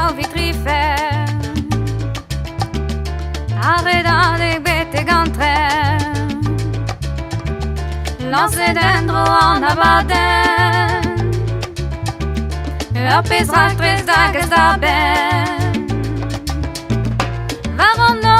au vitrifère. Arrêtant de bêtes gantrères, lancez dentro en abaden. La pesra tres d'aquesta ben. Varon